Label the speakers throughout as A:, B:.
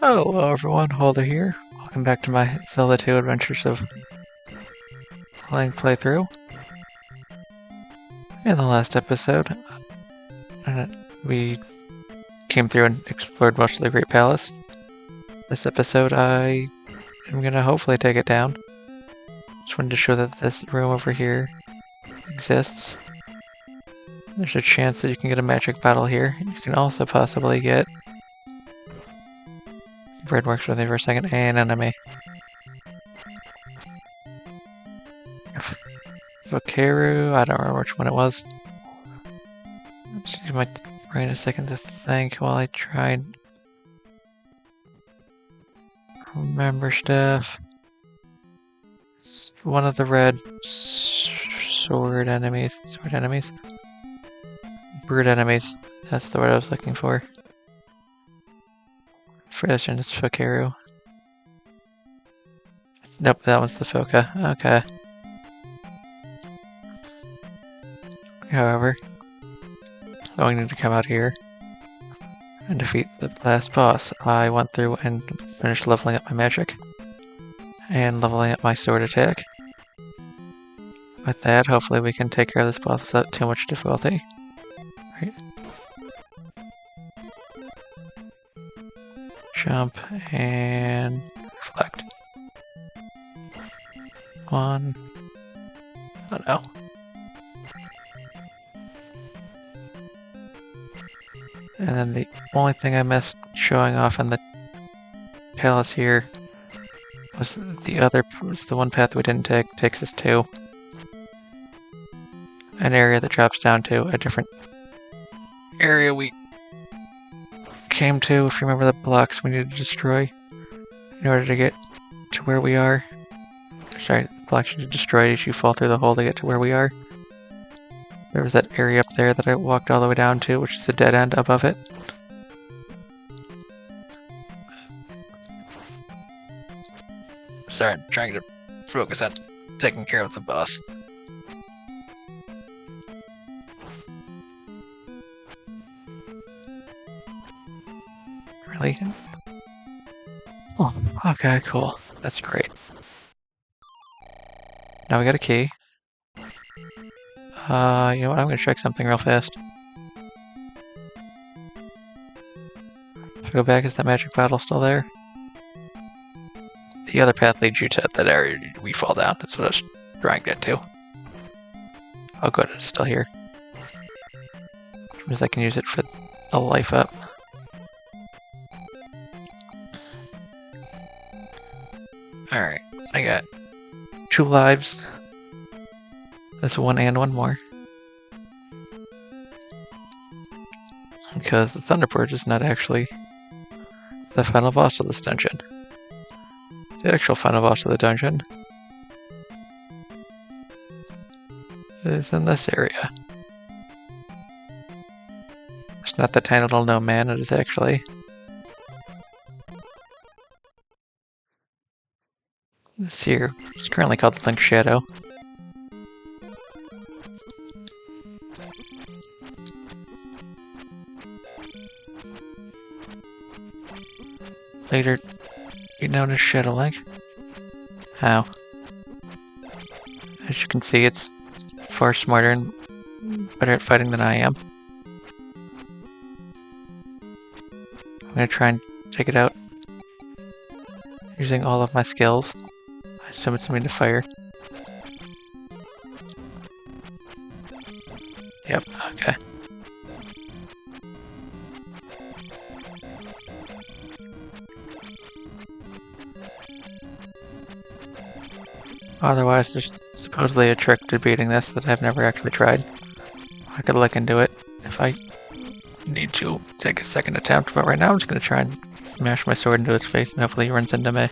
A: Hello everyone, Holder here. Welcome back to my Zelda 2 Adventures of playthrough. In the last episode, we came through and explored most of the Great Palace. This episode, I am gonna hopefully take it down. Just wanted to show that this room over here exists. There's a chance that you can get a magic battle here. You can also possibly get Bread works with me for a second, and enemy. Vokaru, I don't remember which one it was. Just give my brain a second to think while I try and remember stuff. It's one of the red sword enemies. Brood enemies. That's the word I was looking for. For this one, it's Vokaru. Nope, that one's the Foka. Okay. However, going to need to come out here and defeat the last boss. I went through and finished leveling up my magic and leveling up my sword attack. With that, hopefully we can take care of this boss without too much difficulty. Right. Jump and reflect. One. Oh no. And then the only thing I missed showing off in the palace here was the one path we didn't take, takes us to an area that drops down to a different area we came to. If you remember the blocks we needed to destroy in order to get to where we are. Sorry, blocks you need to destroy as you fall through the hole to get to where we are. There was that area up there that I walked all the way down to, which is a dead end above it. Sorry, I'm trying to focus on taking care of the boss. Really? Oh, okay, cool. That's great. Now we got a key. You know what? I'm gonna check something real fast. If I go back, is that magic bottle still there? The other path leads you to that area we fall down. That's what I was trying to get to. Oh good, it's still here. Which means I can use it for the life up. Alright, I got 2 lives. That's 1 and 1 more. Because the Thunderpurge is not actually the final boss of this dungeon. The actual final boss of the dungeon is in this area. It's not the tiny little gnome man, it is actually this here. It's currently called the Link Shadow. Later, be known as Shadow Link. How? As you can see, it's far smarter and better at fighting than I am. I'm gonna try and take it out using all of my skills. I assume it's immune to fire. Yep, okay. Otherwise, there's supposedly a trick to beating this that I've never actually tried. I could look into it if I need to take a second attempt, but right now I'm just going to try and smash my sword into his face and hopefully he runs into me.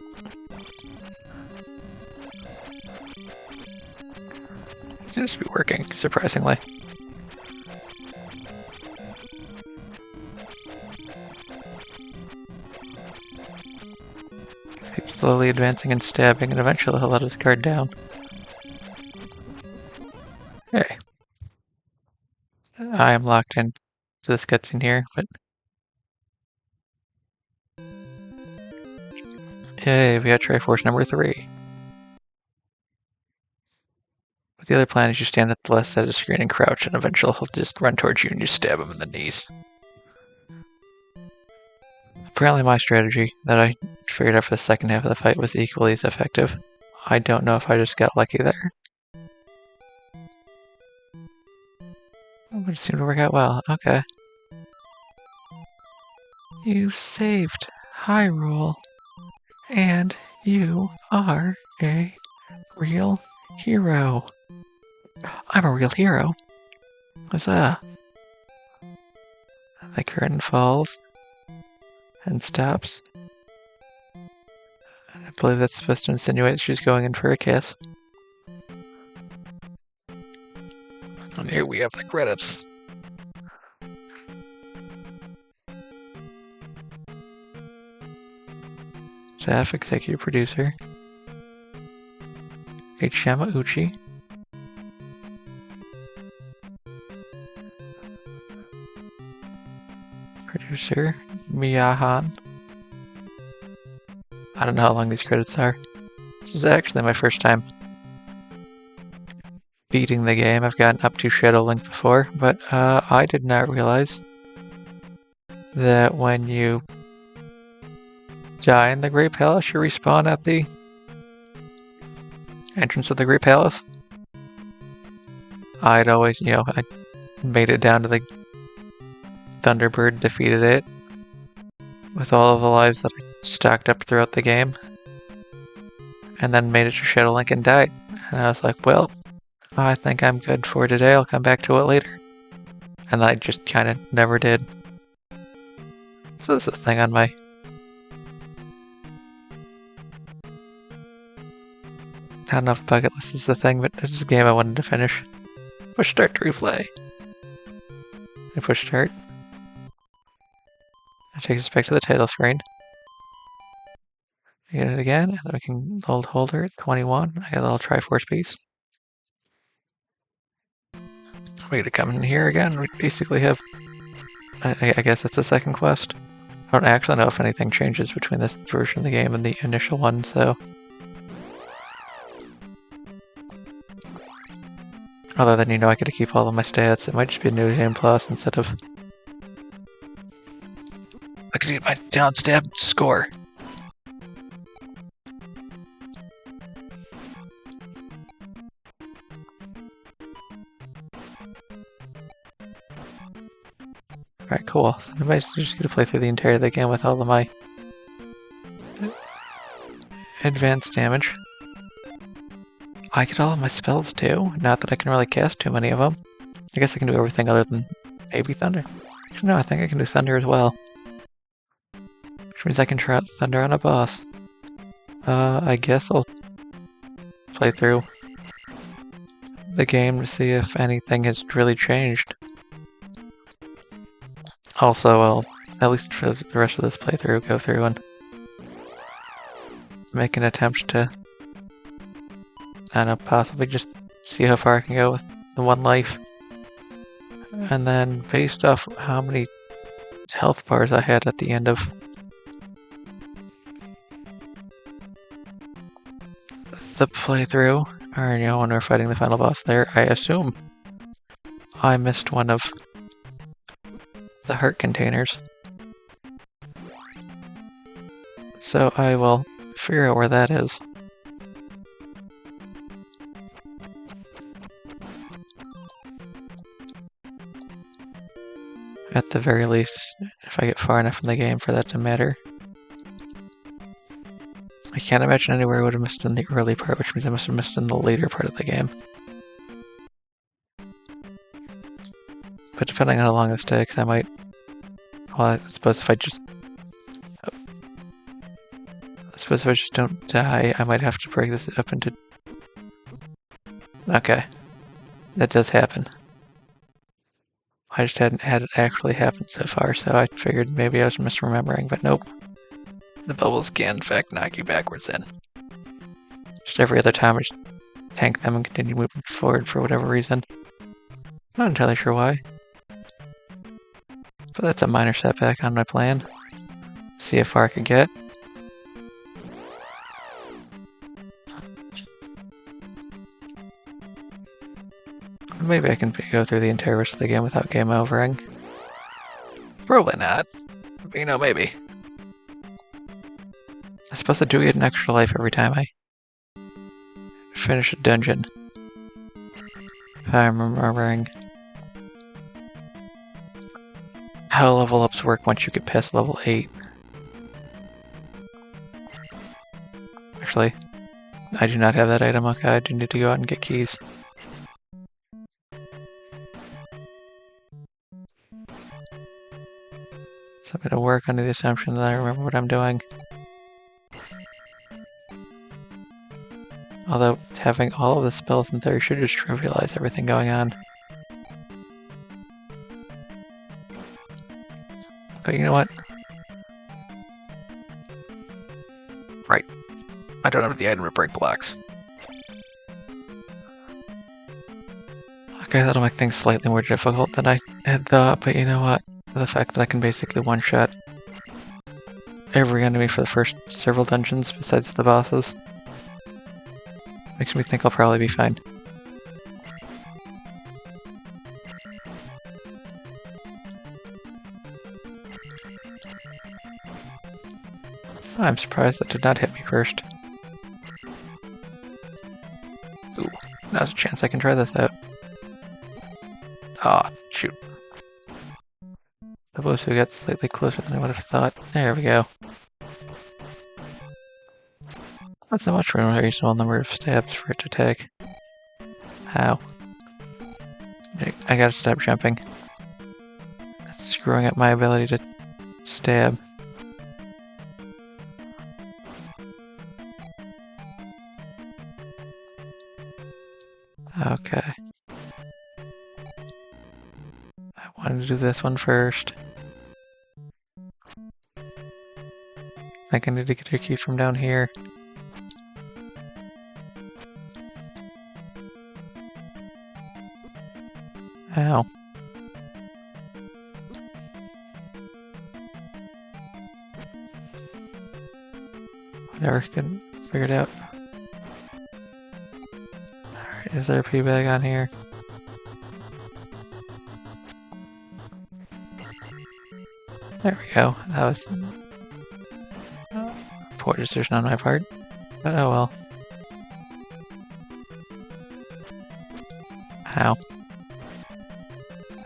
A: It seems to be working, surprisingly. Keep slowly advancing and stabbing, and eventually he'll let his guard down. Okay. I am locked in to this cutscene here, but Yay, we got Triforce number 3. With the other plan is you stand at the left side of the screen and crouch, and eventually he'll just run towards you and you stab him in the knees. Apparently my strategy that I figured out for the second half of the fight was equally as effective. I don't know if I just got lucky there. But it seemed to work out well. Okay. You saved Hyrule. And you are a real hero. I'm a real hero. What's that? The curtain falls and stops. I believe that's supposed to insinuate she's going in for a kiss. And here we have the credits. Staff executive producer H. Yamauchi. Producer Miyahan. I don't know how long these credits are. This is actually my first time beating the game. I've gotten up to Shadow Link before, but I did not realize that when you die in the Great Palace, you respawn at the entrance of the Great Palace. I'd always, I made it down to the Thunderbird, defeated it with all of the lives that I stacked up throughout the game, and then made it to Shadow Link and died. And I was like, well, I think I'm good for today. I'll come back to it later. And I just kind of never did. So this is a thing on my not enough bucket list is the thing, but this is a game I wanted to finish. Push start to replay. I push start. It takes us back to the title screen. I get it again, and then we can hold her at 21. I got a little Triforce piece. We gotta come in here again. We basically have, I guess that's the second quest. I don't actually know if anything changes between this version of the game and the initial one, so. Other than, I get to keep all of my stats. It might just be a new game plus instead of... I could get my down stab score. Alright, cool. So I might just get to play through the entire of the game with all of my advanced damage. I get all of my spells too. Not that I can really cast too many of them. I guess I can do everything other than maybe Thunder. Actually, no, I think I can do Thunder as well. Which means I can try out Thunder on a boss. I guess I'll play through the game to see if anything has really changed. Also, I'll, at least for the rest of this playthrough, go through and make an attempt to, I don't know, possibly just see how far I can go with the one life. And then, based off how many health bars I had at the end of the playthrough, or when we're fighting the final boss there, I assume I missed one of the heart containers. So I will figure out where that is. At the very least, if I get far enough in the game for that to matter. I can't imagine anywhere I would have missed in the early part, which means I must have missed in the later part of the game. But depending on how long this takes, I might... Well, I suppose if I just don't die, I might have to break this up into... Okay. That does happen. I just hadn't had it actually happen so far, so I figured maybe I was misremembering, but nope. The bubbles can, in fact, knock you backwards in. Just every other time I just tank them and continue moving forward for whatever reason. Not entirely sure why. But that's a minor setback on my plan. See how far I can get. maybe I can go through the entire rest of the game without game overing. Probably not. But, you know, maybe. I suppose I do get an extra life every time I finish a dungeon. If I'm remembering how level ups work once you get past level 8. Actually, I do not have that item. Okay, I do need to go out and get keys. So I'm going to work under the assumption that I remember what I'm doing. Although, having all of the spells in there should just trivialize everything going on. But you know what? Right. I don't have the item to break blocks. Okay, that'll make things slightly more difficult than I had thought, but you know what? The fact that I can basically one-shot every enemy for the first several dungeons besides the bosses makes me think I'll probably be fine. I'm surprised that did not hit me first. Ooh, now's a chance I can try this out. Aw, shoot. The boss got slightly closer than I would have thought. There we go. Not so much for a reasonable number of stabs for it to take. How? I gotta stop jumping. That's screwing up my ability to stab. Okay. I wanted to do this one first. I think I need to get a key from down here. Ow. Whatever, couldn't figure it out. Alright, is there a pee bag on here? There we go. That was poor decision on my part, but oh well. Ow.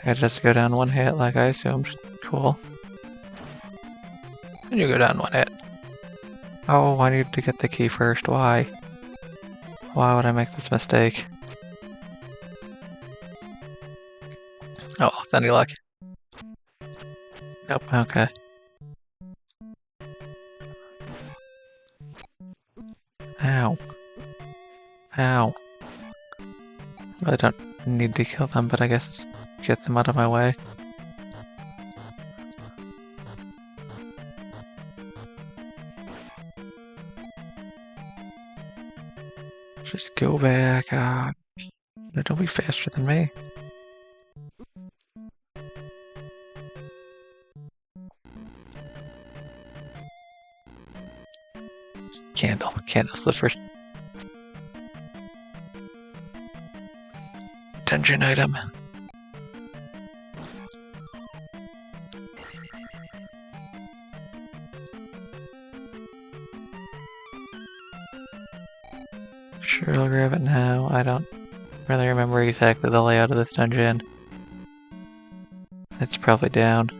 A: I just go down one hit like I assumed. Cool. And you go down one hit. Oh, I need to get the key first. Why? Why would I make this mistake? Oh, well, any luck. Nope, okay. Ow. Ow. I don't need to kill them, but I guess get them out of my way. Just go back. Don't be faster than me. Candle. Candle's the first dungeon item. Sure, I'll grab it now. I don't really remember exactly the layout of this dungeon. It's probably down.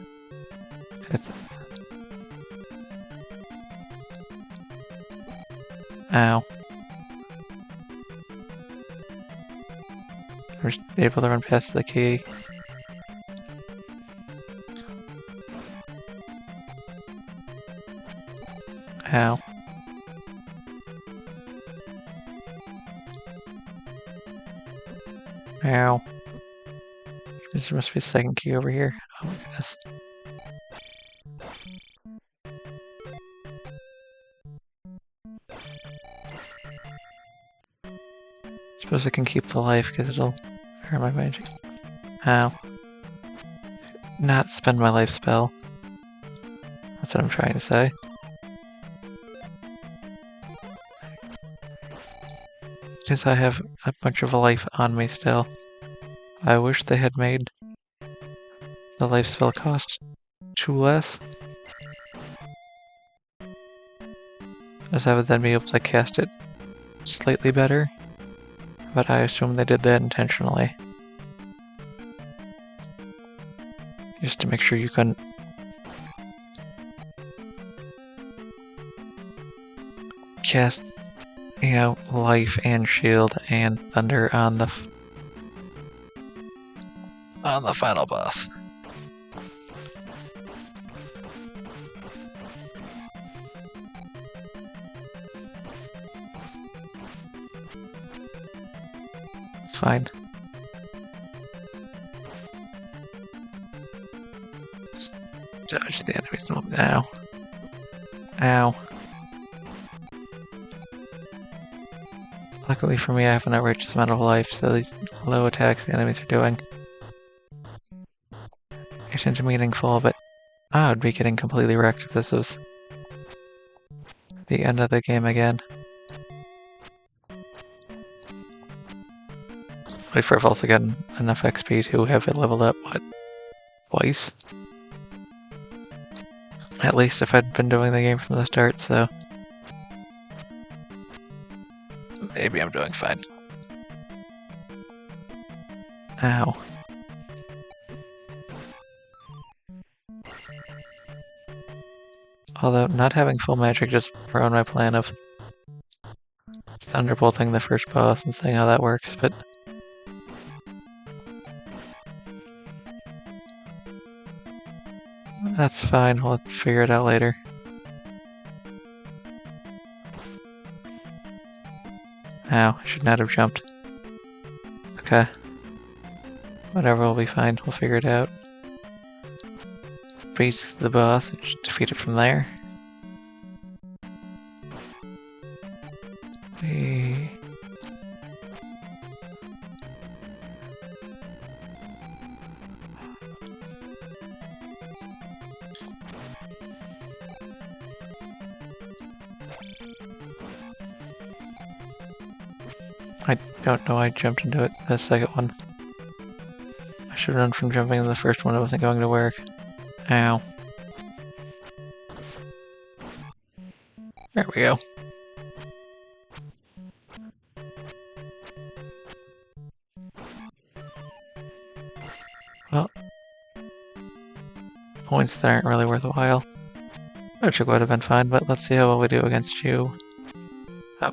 A: Ow. We're just able to run past the key. Ow. Ow. There must be a second key over here. Oh my goodness. Suppose I can keep the life because it'll hurt my magic. Ow. Not spend my life spell. That's what I'm trying to say. Because I have a bunch of life on me still. I wish they had made the life spell cost 2 less, as I would then be able to cast it slightly better, but I assume they did that intentionally. Just to make sure you couldn't cast, life and shield and thunder on the final boss. It's fine. Just dodge the enemies. Ow. Ow. Luckily for me, I have an outrageous amount of life, so these low attacks the enemies are doing isn't meaningful, but I would be getting completely wrecked if this was the end of the game again. Wait, I've also gotten enough XP to have it leveled up, twice? At least if I'd been doing the game from the start, so maybe I'm doing fine. Ow. Although, not having full magic just ruined my plan of thunderbolting the first boss and seeing how that works, but that's fine, we'll figure it out later. Ow, I should not have jumped. Okay. Whatever, we'll be fine, we'll figure it out. Beat the boss, and just defeat it from there. I don't know, I jumped into it, the second one. I should run from jumping in the first one, it wasn't going to work. Ow. There we go. Well, points that aren't really worth a while. Which would have been fine, but let's see how well we do against you. Oh.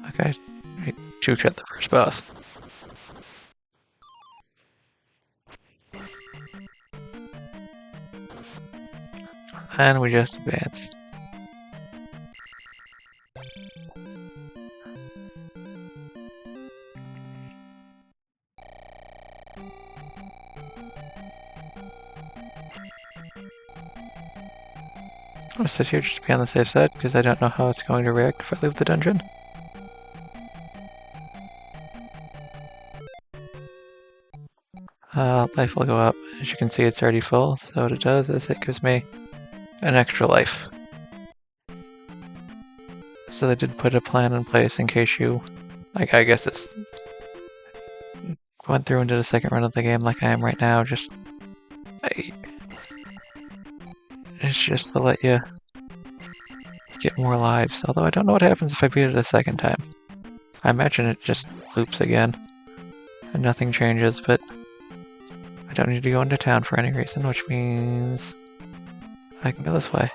A: Okay, shoot at the first boss. And we just advance. I'm gonna sit here just to be on the safe side, because I don't know how it's going to react if I leave the dungeon. Life will go up. As you can see, it's already full, so what it does is it gives me an extra life. So they did put a plan in place in case you, I guess it's went through and did a second run of the game like I am right now, it's just to let you get more lives, although I don't know what happens if I beat it a second time. I imagine it just loops again, and nothing changes, but I don't need to go into town for any reason, which means I can go this way.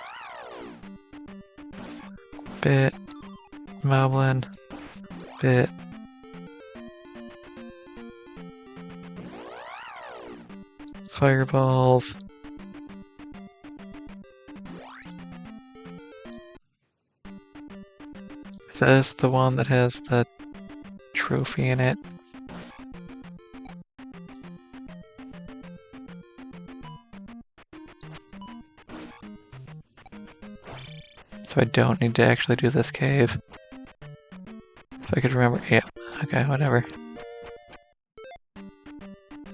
A: Bit, Moblin, bit. Fireballs. Is this the one that has the trophy in it? So I don't need to actually do this cave. If I could remember, yeah, okay, whatever.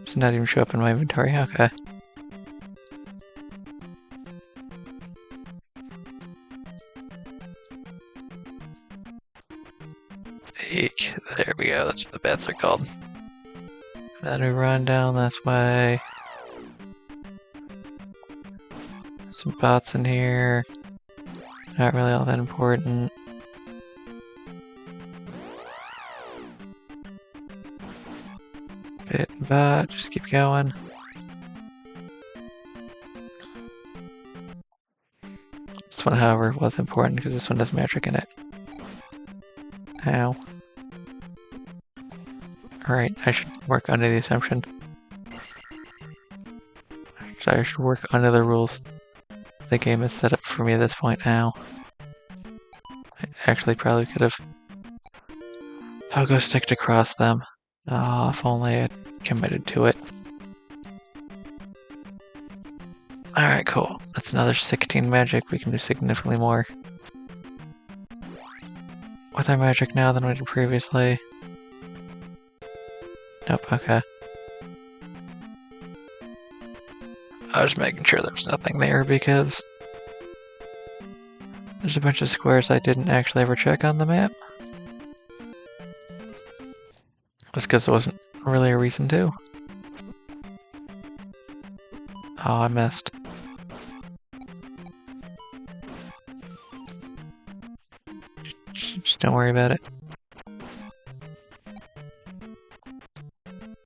A: Does not even show up in my inventory, okay. Eek. There we go, that's what the bats are called. Then we run down this way. Some bots in here. Not really all that important. Bit and bot, just keep going. This one, however, was important because this one has magic in it. Ow. Alright, I should work under the assumption. I should work under the rules the game is set up for me at this point. Ow. I actually probably could have. I'll go stick to cross them. Oh, if only I committed to it. Alright, cool. That's another 16 magic. We can do significantly more with our magic now than we did previously. Nope, okay. I was making sure there was nothing there because there's a bunch of squares I didn't actually ever check on the map. Just because there wasn't really a reason to. Oh, I missed. Just don't worry about it.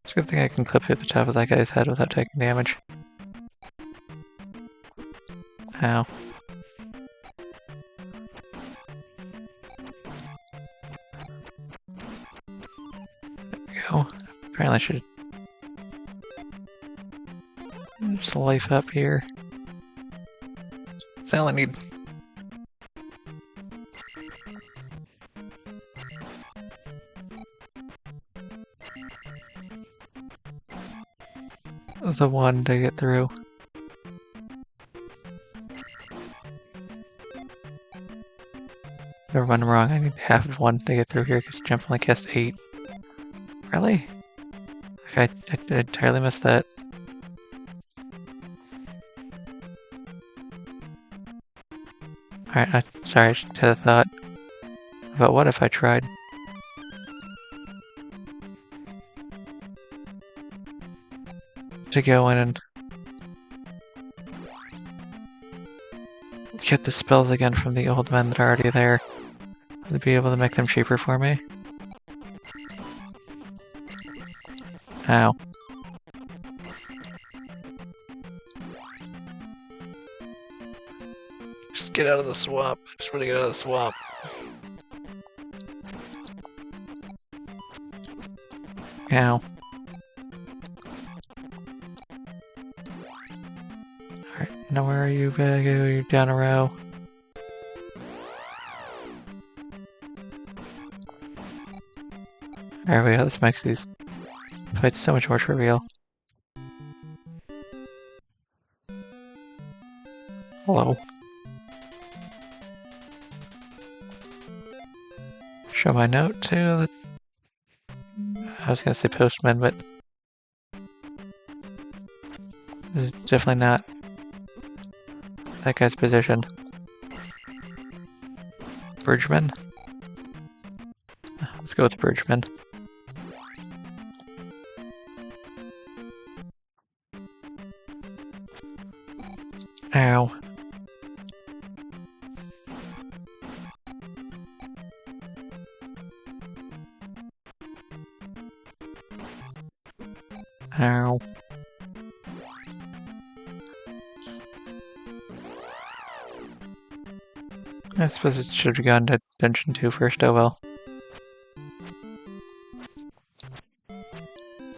A: It's a good thing I can clip through the top of that guy's head without taking damage. Ow. There we go. Apparently I should just life up here. That's all I need. The one to get through. Never mind, I'm wrong. I need half of one to get through here because jump only casts 8. Really? Okay, I entirely missed that. Alright, sorry, I just had a thought. But what if I tried? To go in and get the spells again from the old men that are already there. To be able to make them cheaper for me. Ow. Just get out of the swamp. I just want to get out of the swamp. Ow. Alright, now where are you, Bagu? You're down a row. There we go, this makes these fights so much more trivial. Hello. Show my note to the... I was gonna say postman, but... This is definitely not that guy's position. Bridgman? Let's go with Bridgman. Ow. Ow. I suppose it should have gone to Dungeon 2 first, oh well.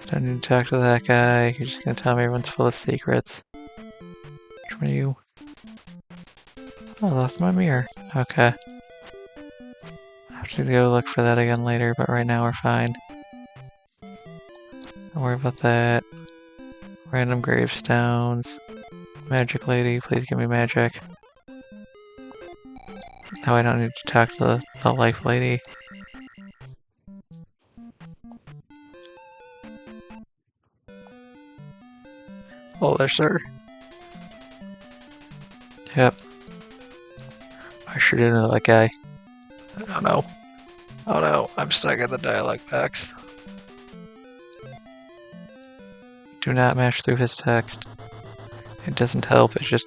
A: Don't need to talk to that guy, you're just gonna tell me everyone's full of secrets. Which one are you? Oh, I lost my mirror. Okay. I have to go look for that again later, but right now we're fine. Don't worry about that. Random gravestones. Magic lady, please give me magic. Now I don't need to talk to the life lady. Hello there, sir. Yep. I sure do know that guy. I don't know. Oh no, I'm stuck in the dialogue box. Do not mash through his text. It doesn't help, it just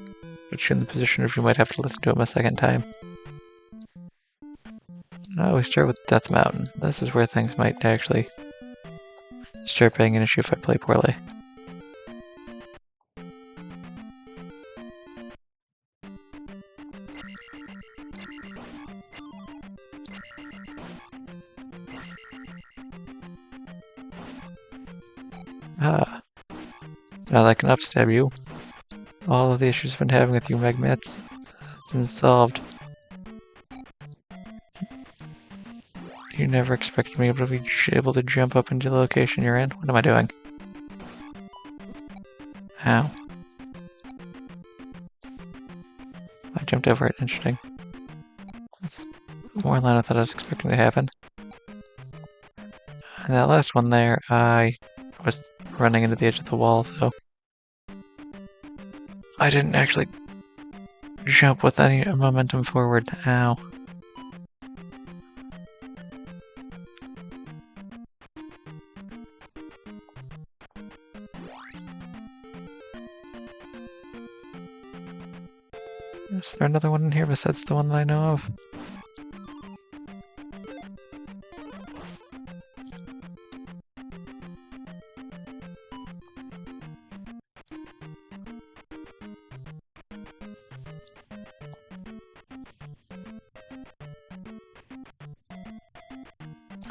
A: puts you in the position of you might have to listen to him a second time. No, we start with Death Mountain. This is where things might actually start being an issue if I play poorly. Ah, now I can upstab you. All of the issues I've been having with you Magmats have been solved. You never expected me to be able to jump up into the location you're in? What am I doing? Ow. I jumped over it, interesting. That's more in line with what I was expecting to happen. And that last one there, I was running into the edge of the wall, so I didn't actually jump with any momentum forward. Ow. Is there another one in here besides the one that I know of?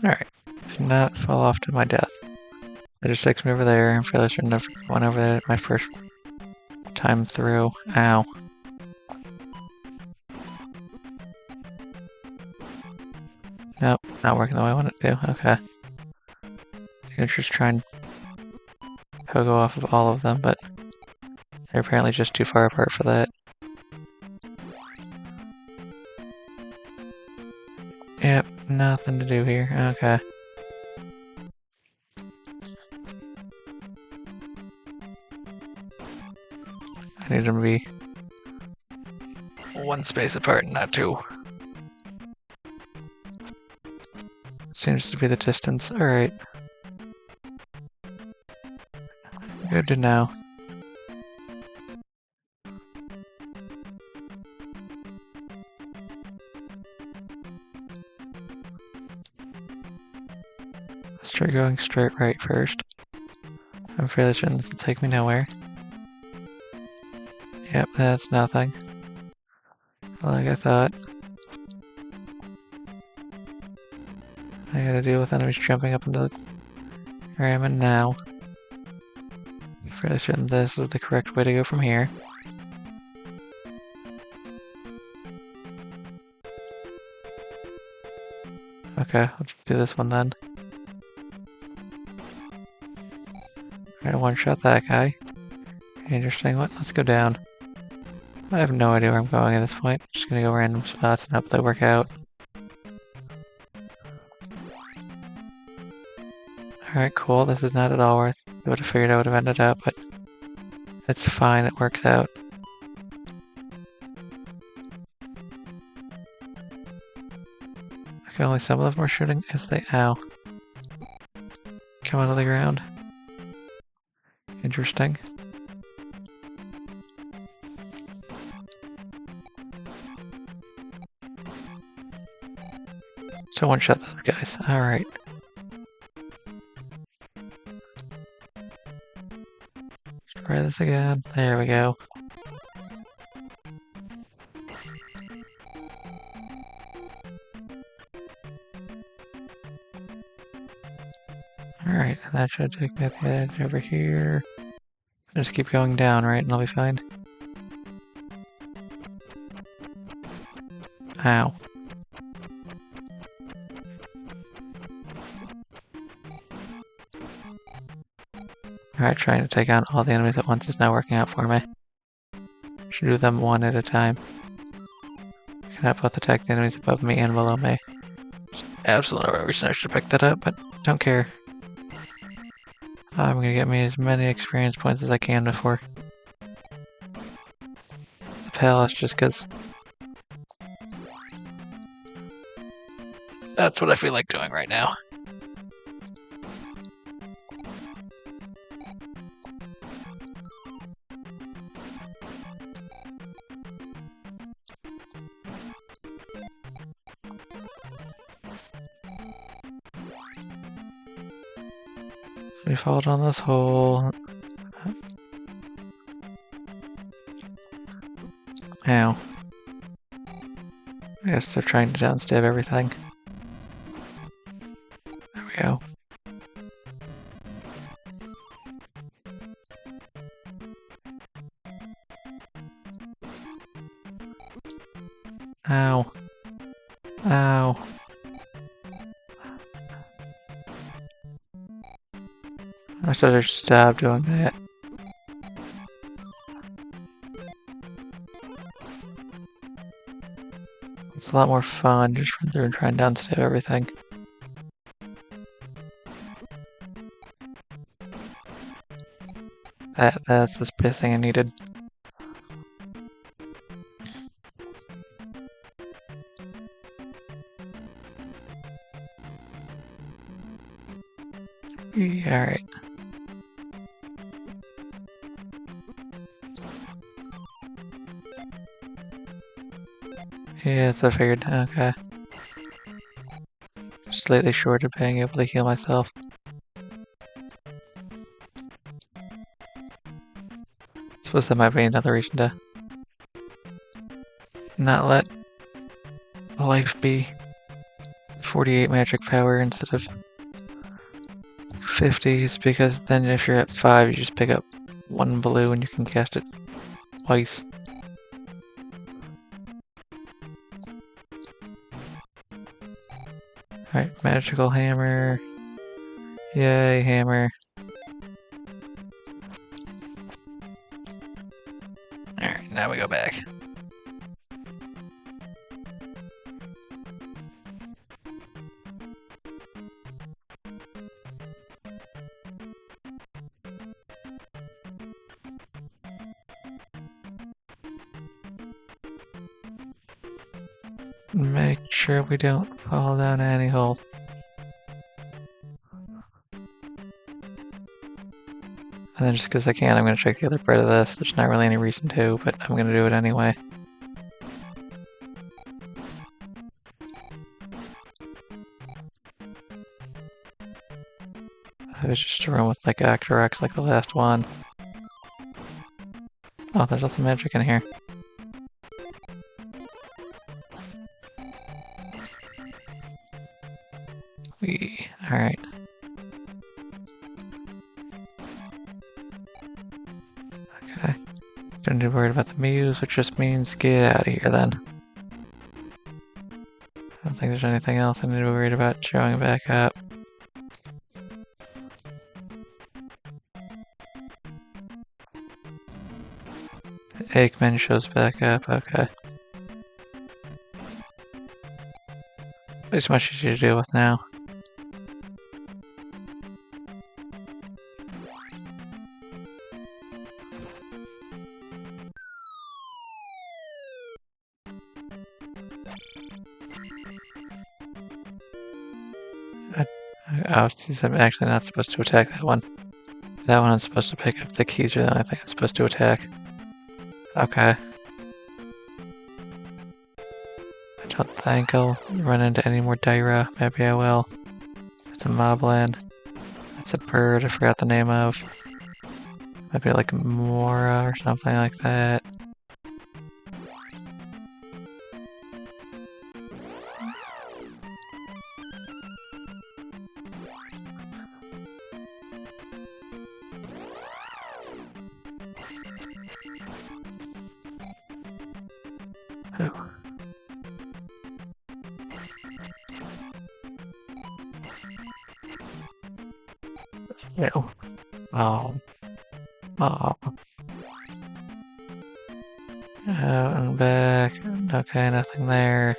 A: Alright. Did not fall off to my death. It just takes me over there. I'm fairly certain I've went over there my first time through. Ow. Nope, not working the way I want it to. Okay. I'm gonna just try and pogo off of all of them, but they're apparently just too far apart for that. Yep, nothing to do here. Okay. I need them to be one space apart, not two. Seems to be the distance. Alright. Good to know. Let's try going straight right first. I'm fairly certain this will take me nowhere. Yep, that's nothing. Like I thought. I gotta deal with enemies jumping up into the where I am in now. Fairly certain this is the correct way to go from here. Okay, let's do this one then. Try to one-shot that guy. Interesting. What? Let's go down. I have no idea where I'm going at this point. Just gonna go random spots and hope they work out. Alright, cool. This is not at all worth I would have figured I would have ended up, but it's fine. It works out. Okay, only some of them are shooting as they ow. Come out of the ground. Interesting. So one-shot those guys. Alright. Try this again. There we go. Alright, and that should take me at the edge over here. Just keep going down, right, and I'll be fine. Ow. Alright, trying to take on all the enemies at once is not working out for me. Should do them one at a time. I cannot both attack the enemies above me and below me. Absolutely no reason I should pick that up, but don't care. I'm gonna get me as many experience points as I can before the palace, just because That's what I feel like doing right now. We fall down this hole. Ow. I guess they're trying to downstab everything. There we go. Ow. Ow. I should have stopped doing that. It's a lot more fun just run through and try and downstab everything. That's the spacing I needed. Yeah, alright. Yeah, that's what I figured. Okay. Slightly short of being able to heal myself. Suppose that might be another reason to not let life be 48 magic power instead of 50. It's because then if you're at 5, you just pick up 1 blue and you can cast it twice. Alright, magical hammer. Yay, hammer. Alright, now we go back. Make sure we don't fall down any hole. And then just because I can, I'm going to check the other part of this. There's not really any reason to, but I'm going to do it anyway. It was just a room with like Octoroks like the last one. Oh, there's also magic in here. Alright. Okay. Don't need to worry about the muse, which just means get out of here then. I don't think there's anything else I need to be worried about showing back up. Eggman shows back up, okay. It's much easier to deal with now. Oh, I'm actually not supposed to attack that one. That one I'm supposed to pick up. The keys are the only thing I'm supposed to attack. Okay. I don't think I'll run into any more Daira. Maybe I will. It's a mobland. It's a bird I forgot the name of. Maybe like Mora or something like that. Oh. No. Oh. Oh. Out and back. Okay, nothing there.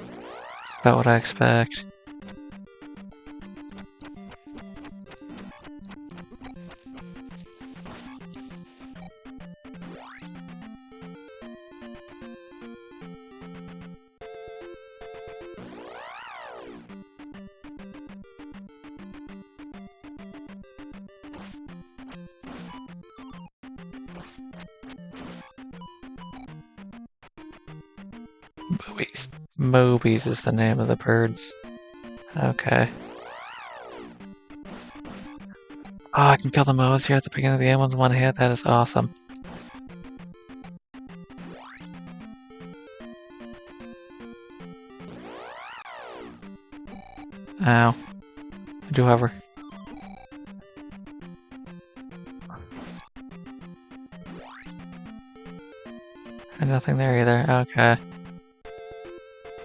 A: About what I expect. Movies. Mobies is the name of the birds. Okay. Oh, I can kill the moas here at the beginning of the game with one hit. That is awesome. Ow. Do hover. And nothing there either. Okay.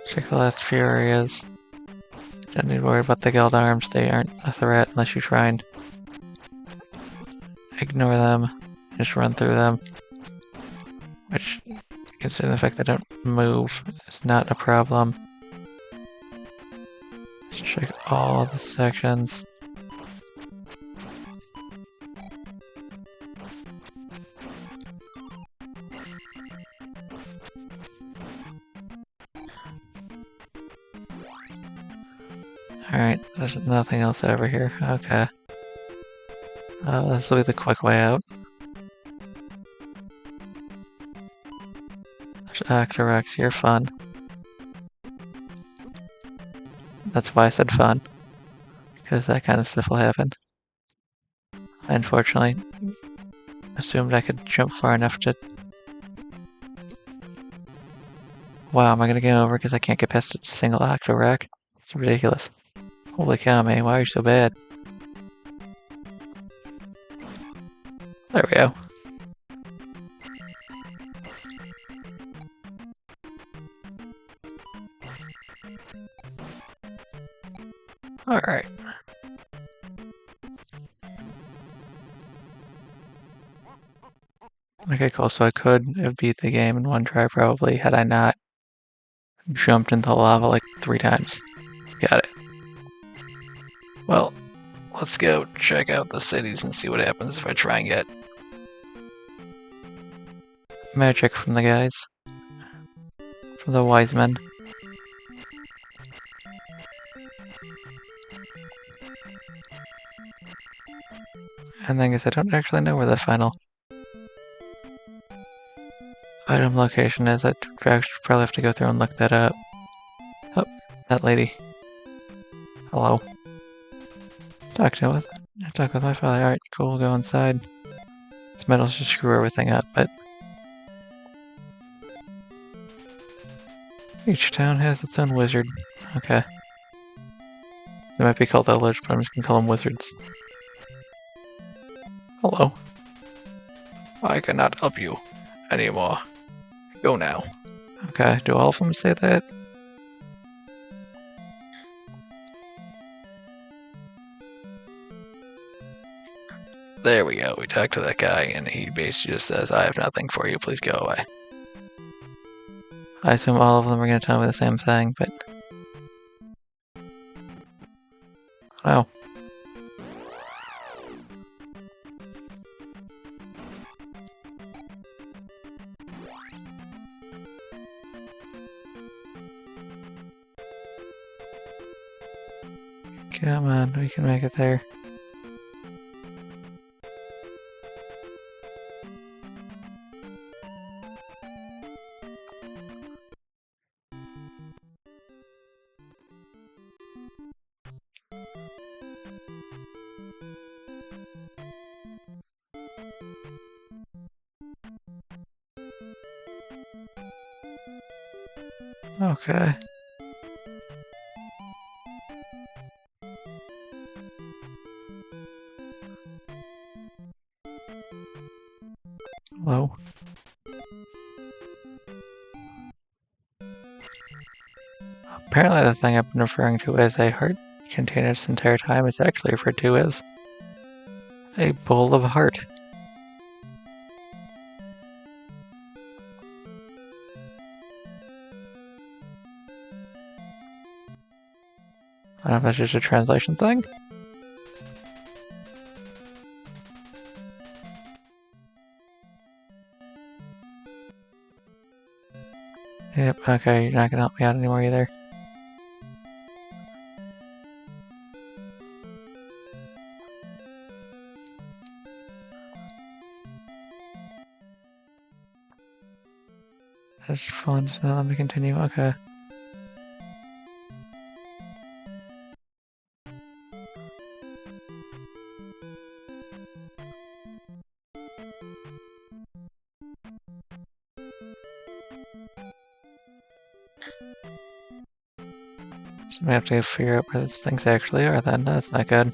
A: Check the last few areas. Don't need to worry about the guild arms. They aren't a threat unless you try and ignore them. Just run through them. Which, considering the fact they don't move, is not a problem. Let's check all the sections. Alright, there's nothing else over here. Okay. This will be the quick way out. There's Actorex, you're fun. That's why I said fun. Because that kind of stuff will happen. I unfortunately assumed I could jump far enough to... Wow, am I gonna get over because I can't get past a single Actorex? It's ridiculous. Holy cow, man, why are you so bad? There we go. Alright. Okay, cool, so I could have beat the game in one try probably had I not jumped into the lava like 3 times. Got it. Well, let's go check out the cities and see what happens if I try and get magic from the guys. From the wise men. And then I guess I don't actually know where the final item location is. I probably have to go through and look that up. Oh, that lady. Hello. Talk with my father. Alright, cool, we'll go inside. This metal's just screw everything up, but each town has its own wizard. Okay. They might be called village, but I'm just gonna call them wizards. Hello. I cannot help you anymore. Go now. Okay, do all of them say that? There we go. We talked to that guy, and he basically just says, I have nothing for you, please go away. I assume all of them are going to tell me the same thing, but... Oh. Come on, we can make it there. Okay. Hello. Apparently the thing I've been referring to as a heart container this entire time is actually referred to as a bowl of heart. I don't know if that's just a translation thing. Yep, okay, you're not gonna help me out anymore either. That's fun, so let me continue. Okay. So we have to figure out where these things actually are then. That's not good.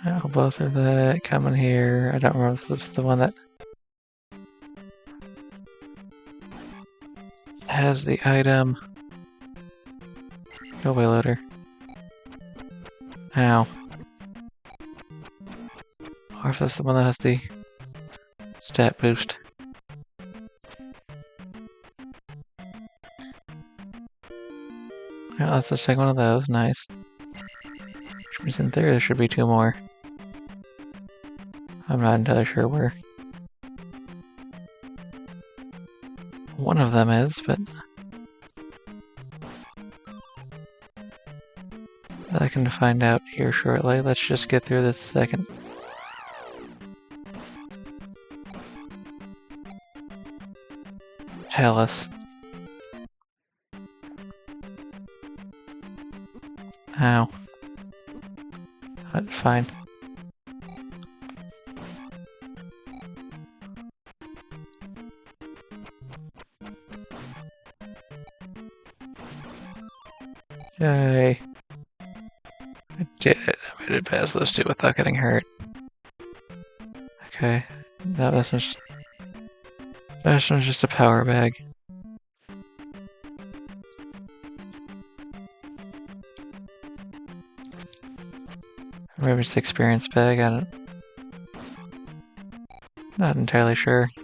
A: Oh, both of that coming here. I don't remember if this was the one that has the item. Go away, loader. Ow. Or if that's the one that has the stat boost. Yeah, let's just take one of those. Nice. Which means in theory there should be two more. I'm not entirely sure where one of them is, but I can find out here shortly. Let's just get through this second. Tell us. Ow. Fine. Yay. I did it. I made it past those two without getting hurt. Okay. No, this one's just a power bag. Maybe it's the experience bag, I don't... Not entirely sure. I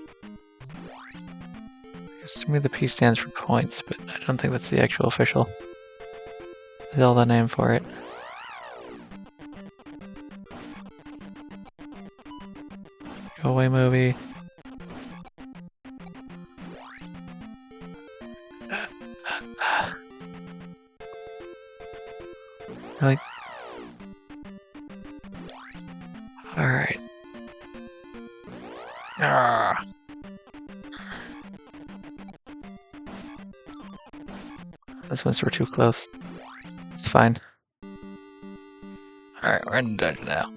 A: guess to me the P stands for points, but I don't think that's the actual official Zelda name for it. Go away, movie. Really? Alright. This one's too close. It's fine. Alright, we're in the dungeon now.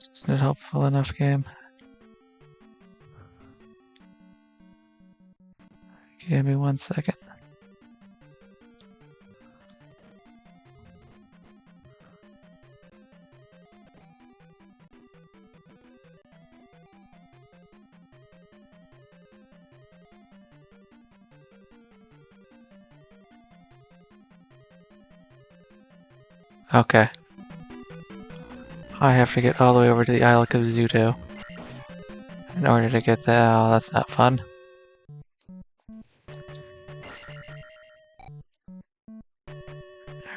A: It's not a helpful enough game. Give me 1 second. Okay. I have to get all the way over to the Isle of Kazuto in order to get that. Oh, that's not fun.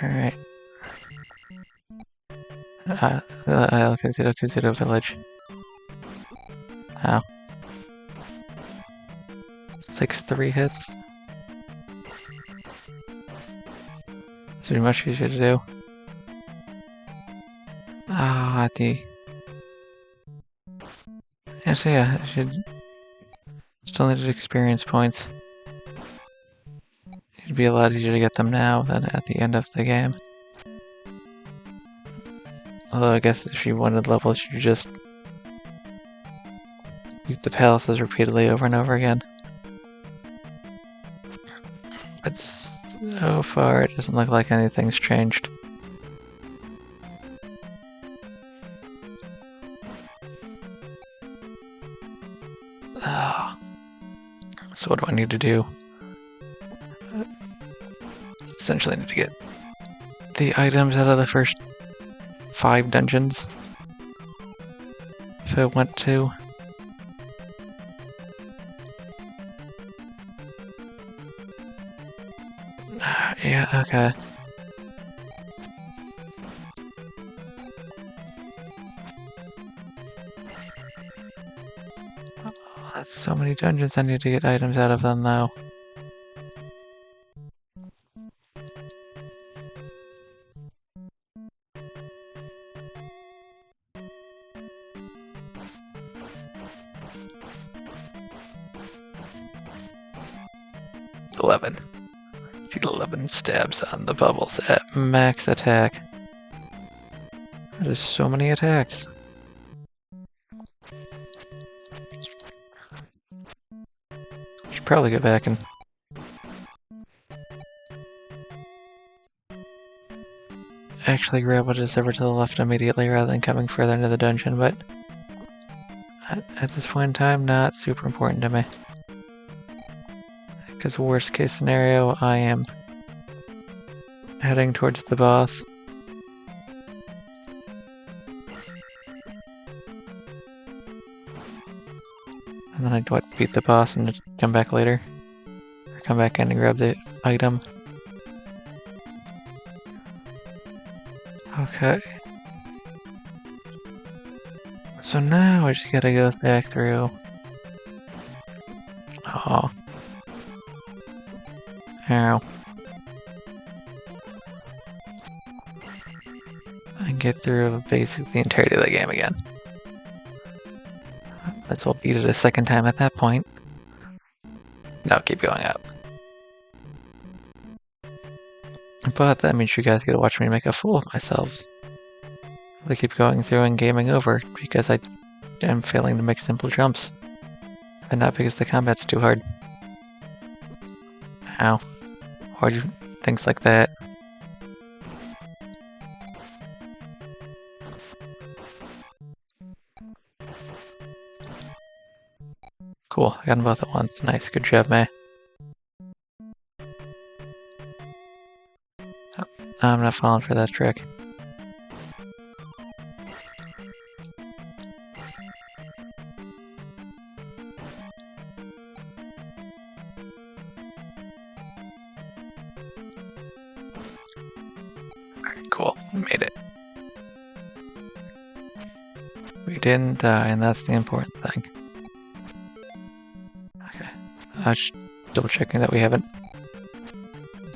A: Alright. The Isle of Kazuto Village. Ow. It takes 3 hits. It's pretty much easier to do. Ah, yeah, so yeah, I should still needed experience points. It'd be a lot easier to get them now than at the end of the game. Although I guess if you wanted levels, you beat the palaces repeatedly over and over again. But so far, it doesn't look like anything's changed. So what do I need to do? Essentially, I need to get the items out of the first 5 dungeons. If I want to. Yeah, okay. That's so many dungeons, I need to get items out of them, though. $11. 11 stabs on the bubbles at max attack. That is so many attacks. Should probably get back and actually grab what is ever to the left immediately rather than coming further into the dungeon, but at this point in time, not super important to me. Because worst case scenario, I am heading towards the boss. And then I'd beat the boss and just come back later. Or come back in and grab the item. Okay. So now I just gotta go back through. Oh. Ow. And get through basically the entirety of the game again. Let's well beat it a second time at that point. No, keep going up. But that means you guys get to watch me make a fool of myself. I keep going through and gaming over because I am failing to make simple jumps. And not because the combat's too hard. Ow. Or do things like that. Cool, I got them both at once. Nice, good job, May. Oh, I'm not falling for that trick. Alright, cool, we made it. We didn't die, and that's the important thing. Just double checking that we haven't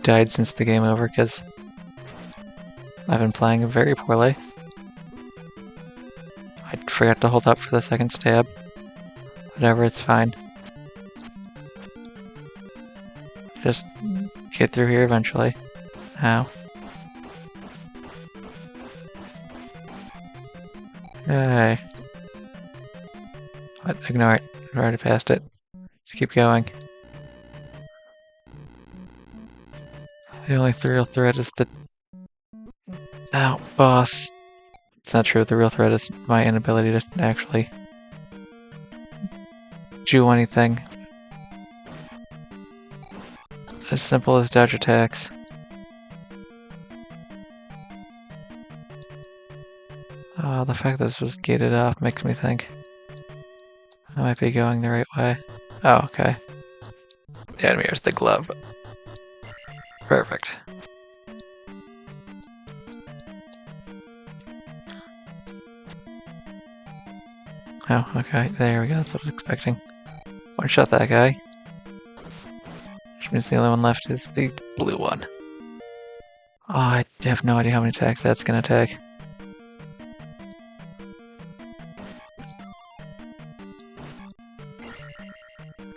A: died since the game over, because I've been playing very poorly. I forgot to hold up for the second stab. Whatever, it's fine. Just get through here eventually. Ow. Hey. What? Ignore it. I've already passed it. Just keep going. The only real threat is the... Ow, boss. It's not true, the real threat is my inability to actually do anything. As simple as dodge attacks. Oh, the fact that this was gated off makes me think I might be going the right way. Oh, okay. The enemy is the glove. Perfect. Oh, okay. There we go. That's what I was expecting. One shot that guy. Which means the only one left is the blue one. Oh, I have no idea how many attacks that's gonna take.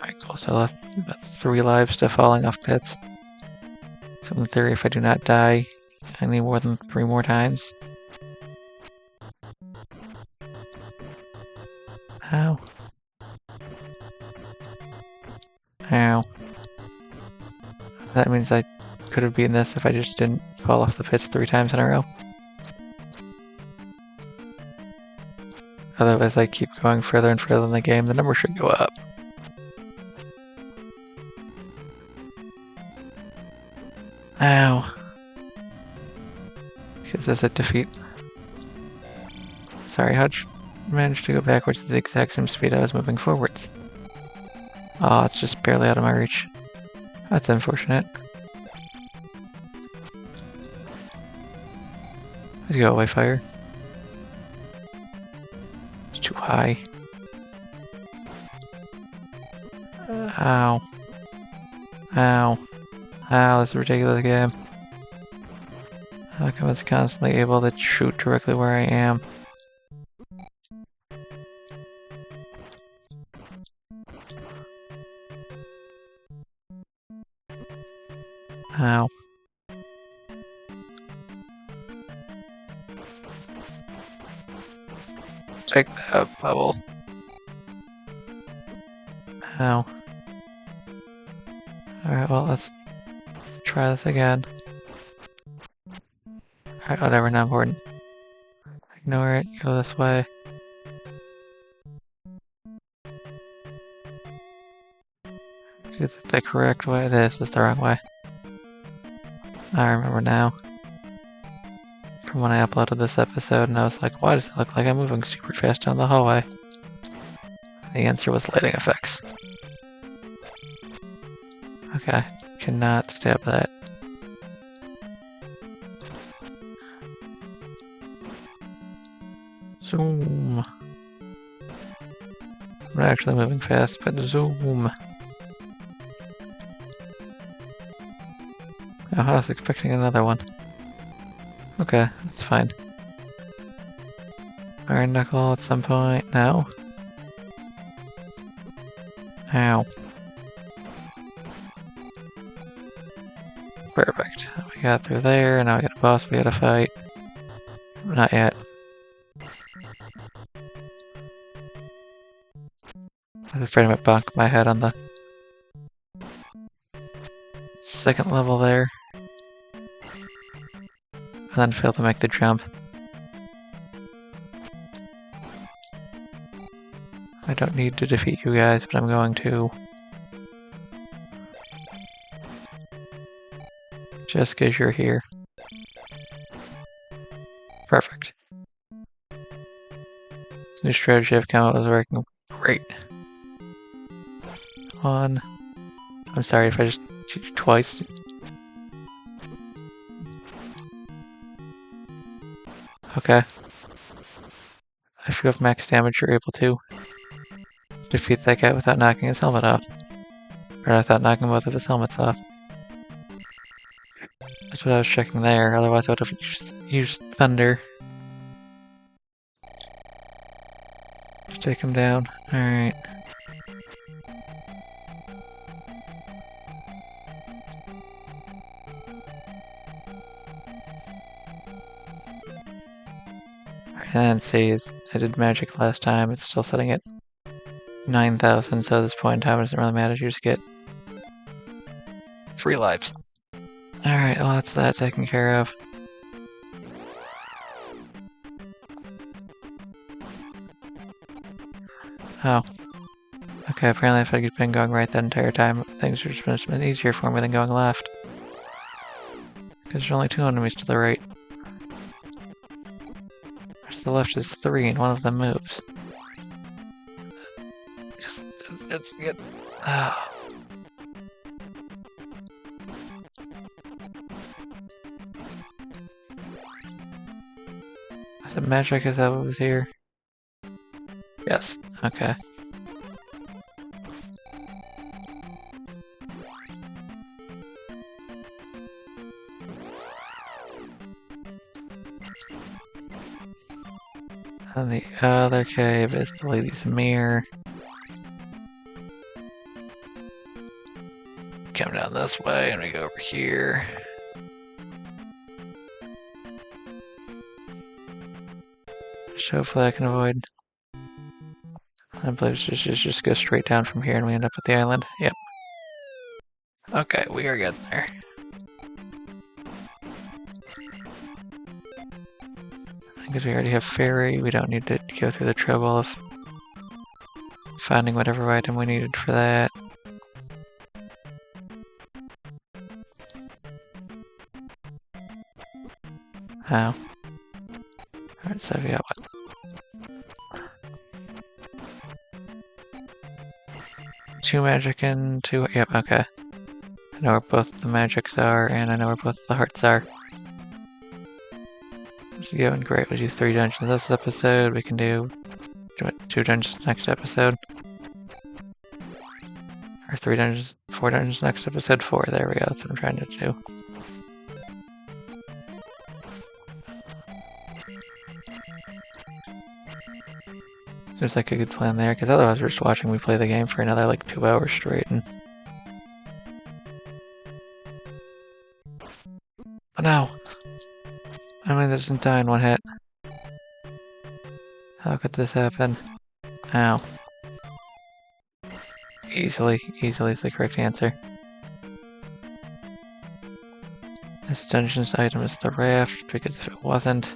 A: Alright, cool. So I lost about 3 lives to falling off pits. So in theory, if I do not die any more than 3 more times... How? Ow. That means I could have beaten this if I just didn't fall off the pits 3 times in a row. Otherwise, I keep going further and further in the game, the number should go up. Ow. Because that's a defeat. Sorry, how'd you manage to go backwards at the exact same speed I was moving forwards? Oh, it's just barely out of my reach. That's unfortunate. Let's go away, fire. It's too high. Ow. Ow. Ow, this is a ridiculous game. How come it's constantly able to shoot directly where I am? Ow. Take that bubble. Ow. Alright, well, let's try this again. Alright, whatever, not important. Ignore it, go this way. Is it the correct way? This is the wrong way. I remember now. From when I uploaded this episode and I was like, why does it look like I'm moving super fast down the hallway? The answer was lighting effects. Okay, cannot stab that. Zoom. I'm not actually moving fast, but zoom. Oh, I was expecting another one. Okay, that's fine. Iron Knuckle at some point. No. Ow. Perfect. We got through there, and now we got a boss we gotta fight. Not yet. I was afraid I might bonk my head on the second level there. And then fail to make the jump. I don't need to defeat you guys, but I'm going to. Just because you're here. Perfect. This new strategy I've come up with is working great. Come on. I'm sorry if I just shoot you twice. Okay. If you have max damage, you're able to defeat that guy without knocking his helmet off. Or without knocking both of his helmets off. That's what I was checking there, otherwise I would have used Thunder to take him down. Alright. And see, I did magic last time, it's still setting at 9,000, so at this point in time it doesn't really matter, you just get 3 lives. Alright, well that's that taken care of. Oh. Okay, apparently if I'd been going right that entire time, things would have been easier for me than going left. Because there's only 2 enemies to the right. To the left is 3, and one of them moves. It's get. Oh. Is it magic? Is that what was here? Yes. Okay. And the other cave is the lady's mirror. Come down this way and we go over here. So hopefully I can avoid. I believe it's just go straight down from here and we end up at the island. Yep. Okay, we are getting there. Because we already have Fairy, we don't need to go through the trouble of finding whatever item we needed for that. How? Alright, so we got what? Two magic and two. Yep, okay. I know where both the magics are, and I know where both the hearts are. It's going great. We do 3 dungeons this episode. We can do 2 dungeons next episode. Or 3 dungeons, 4 dungeons next episode. 4. There we go. That's what I'm trying to do. Seems like a good plan there, because otherwise we're just watching me play the game for another like 2 hours straight. And... Oh no! I mean, that doesn't die in 1 hit. How could this happen? Ow. Easily is the correct answer. This dungeon's item is the raft, because if it wasn't,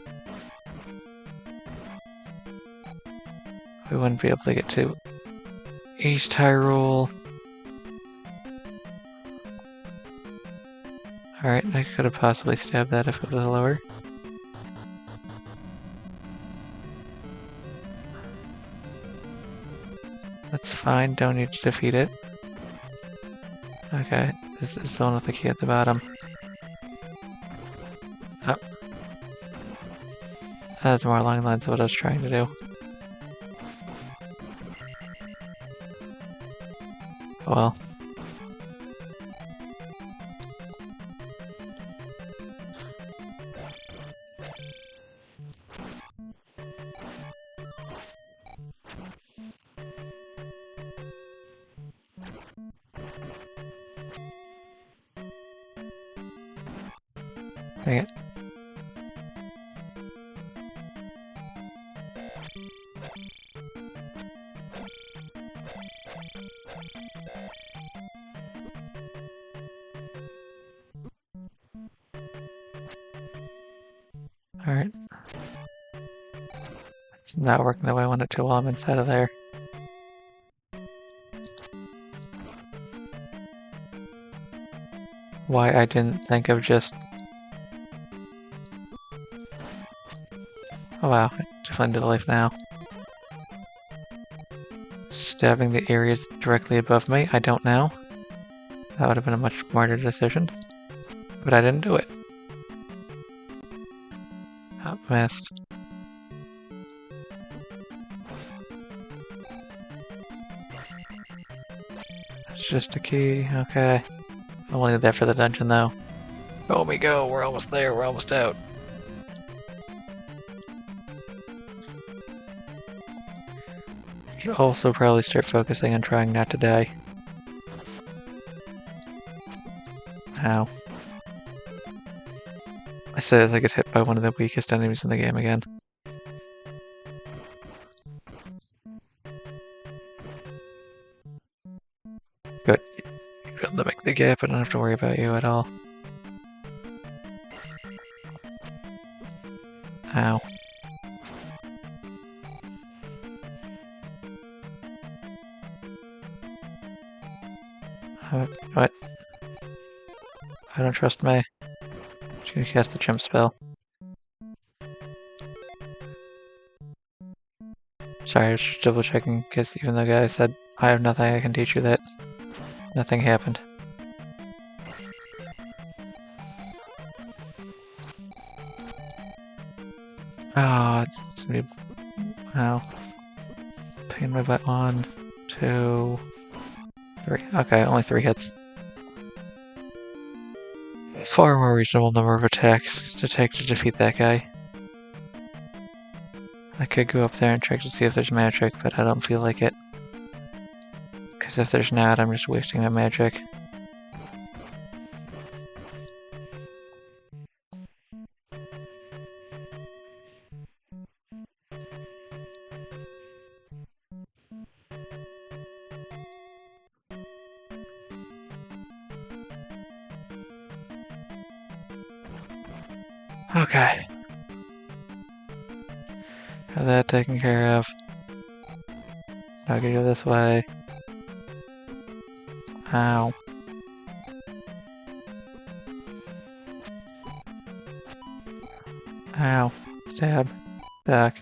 A: we wouldn't be able to get to East Hyrule. Alright, I could have possibly stabbed that if it was lower. That's fine, don't need to defeat it. Okay, this is the one with the key at the bottom. Oh. That's more along the lines of what I was trying to do. Well. Dang it. Alright. It's not working the way I want it to while I'm inside of there. Why I didn't think of just... Oh wow, I definitely did a life now. Stabbing the areas directly above me, I don't know. That would have been a much smarter decision. But I didn't do it. Oh, missed. It's just a key, okay. I'm only there for the dungeon though. Oh me go, we're almost there, we're almost out. Should also probably start focusing on trying not to die. Ow. I said as I get hit by one of the weakest enemies in the game again. Good. You're able to make the gap, I don't have to worry about you at all. Ow. What? I don't trust May. She's gonna cast the jump spell. Sorry, I was just double checking, because even though the guy said, I have nothing I can teach you, that nothing happened. Ah, oh, it's gonna be... Ow. Pain my butt. 1, 2, 3. Okay, only 3 hits. Far more reasonable number of attacks to take to defeat that guy. I could go up there and check to see if there's magic, but I don't feel like it. Because if there's not, I'm just wasting my magic. Okay. Have that taken care of. Now I can go this way. Ow. Ow. Stab. Duck.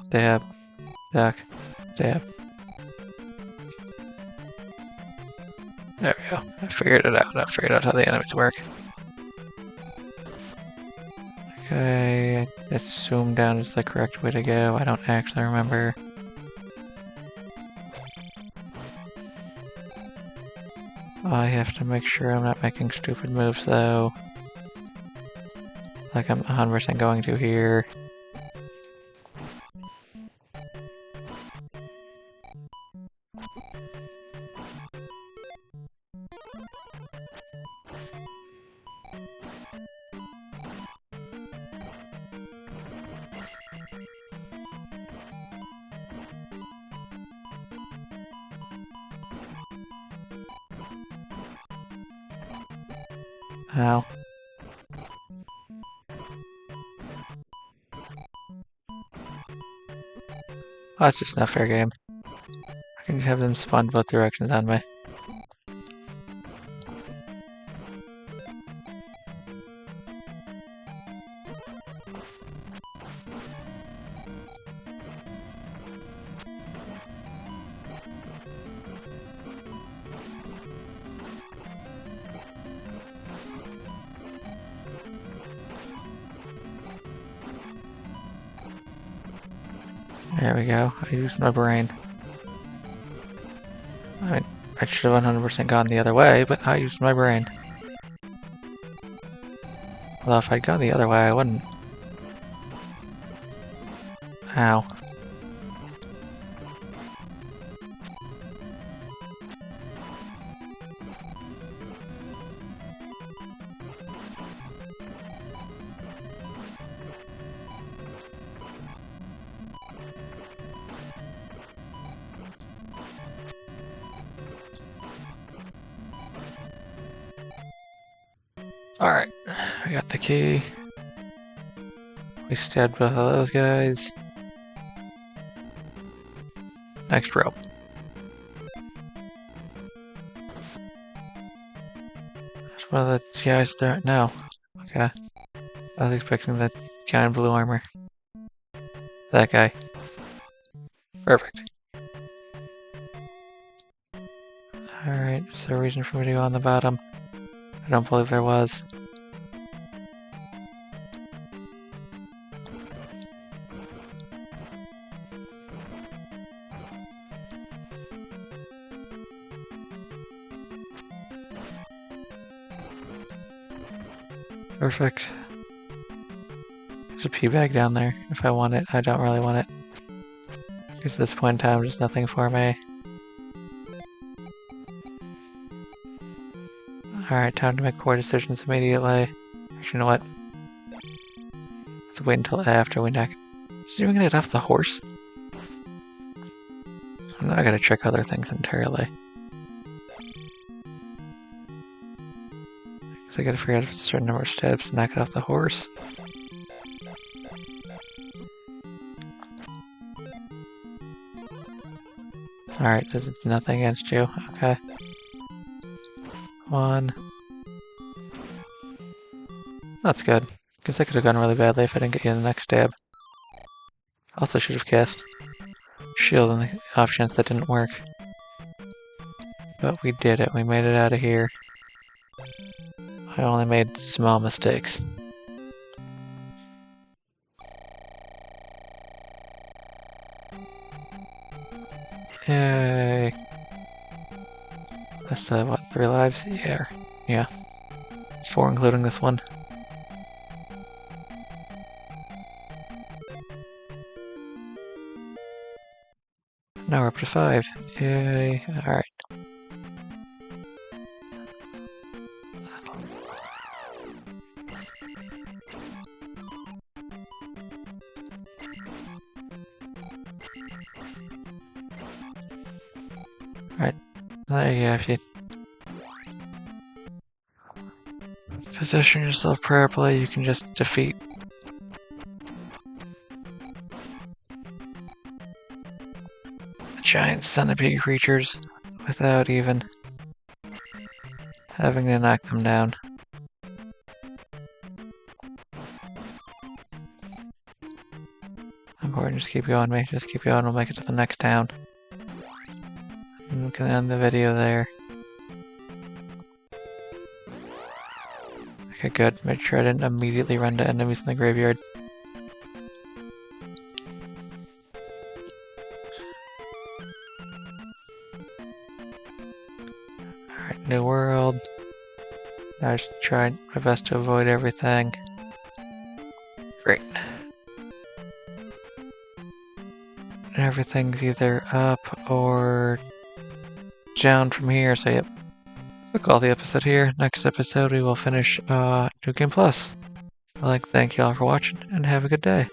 A: Stab. Duck. Stab. There we go. I figured it out. I figured out how the enemies work. Okay, I assume down is the correct way to go. I don't actually remember. I have to make sure I'm not making stupid moves though. Like I'm 100% going to here. Ow. Oh, that's just not fair game. I can have them spawn both directions on me. There we go. I used my brain. I should have 100% gone the other way, but I used my brain. Although if I'd gone the other way, I wouldn't. Ow. Alright, I got the key. We stabbed both of those guys. Next rope. There's one of the guys there. No. Okay. I was expecting that guy in blue armor. That guy. Perfect. Alright, is there a reason for me to go on the bottom? I don't believe there was. Perfect. There's a pea bag down there. If I want it, I don't really want it. Because at this point in time, there's nothing for me. Alright, time to make poor decisions immediately. Actually, you know what? Let's wait until after we knock. Is he even gonna get off the horse? I'm not gonna check other things entirely. Because I gotta figure out if it's a certain number of steps to knock it off the horse. Alright, there's nothing against you. Okay. One. That's good. Because that could have gone really badly if I didn't get you in the next stab. Also should have cast shield on the off chance that didn't work. But we did it. We made it out of here. I only made small mistakes. Yay. That's what, 3 lives? Yeah. 4 including this one. Now we're up to 5. Yay. Alright. Alright. There you go. If you position yourself properly, you can just defeat giant centipede creatures without even having to knock them down. Important, just keep going, mate. Just keep going, we'll make it to the next town. And we can end the video there. Okay, good. Make sure I didn't immediately run to enemies in the graveyard. Alright, new world. Now just try my best to avoid everything. Great. Everything's either up or down from here, so yep. We'll call the episode here. Next episode we will finish New Game Plus. I'd like to thank you all for watching and have a good day.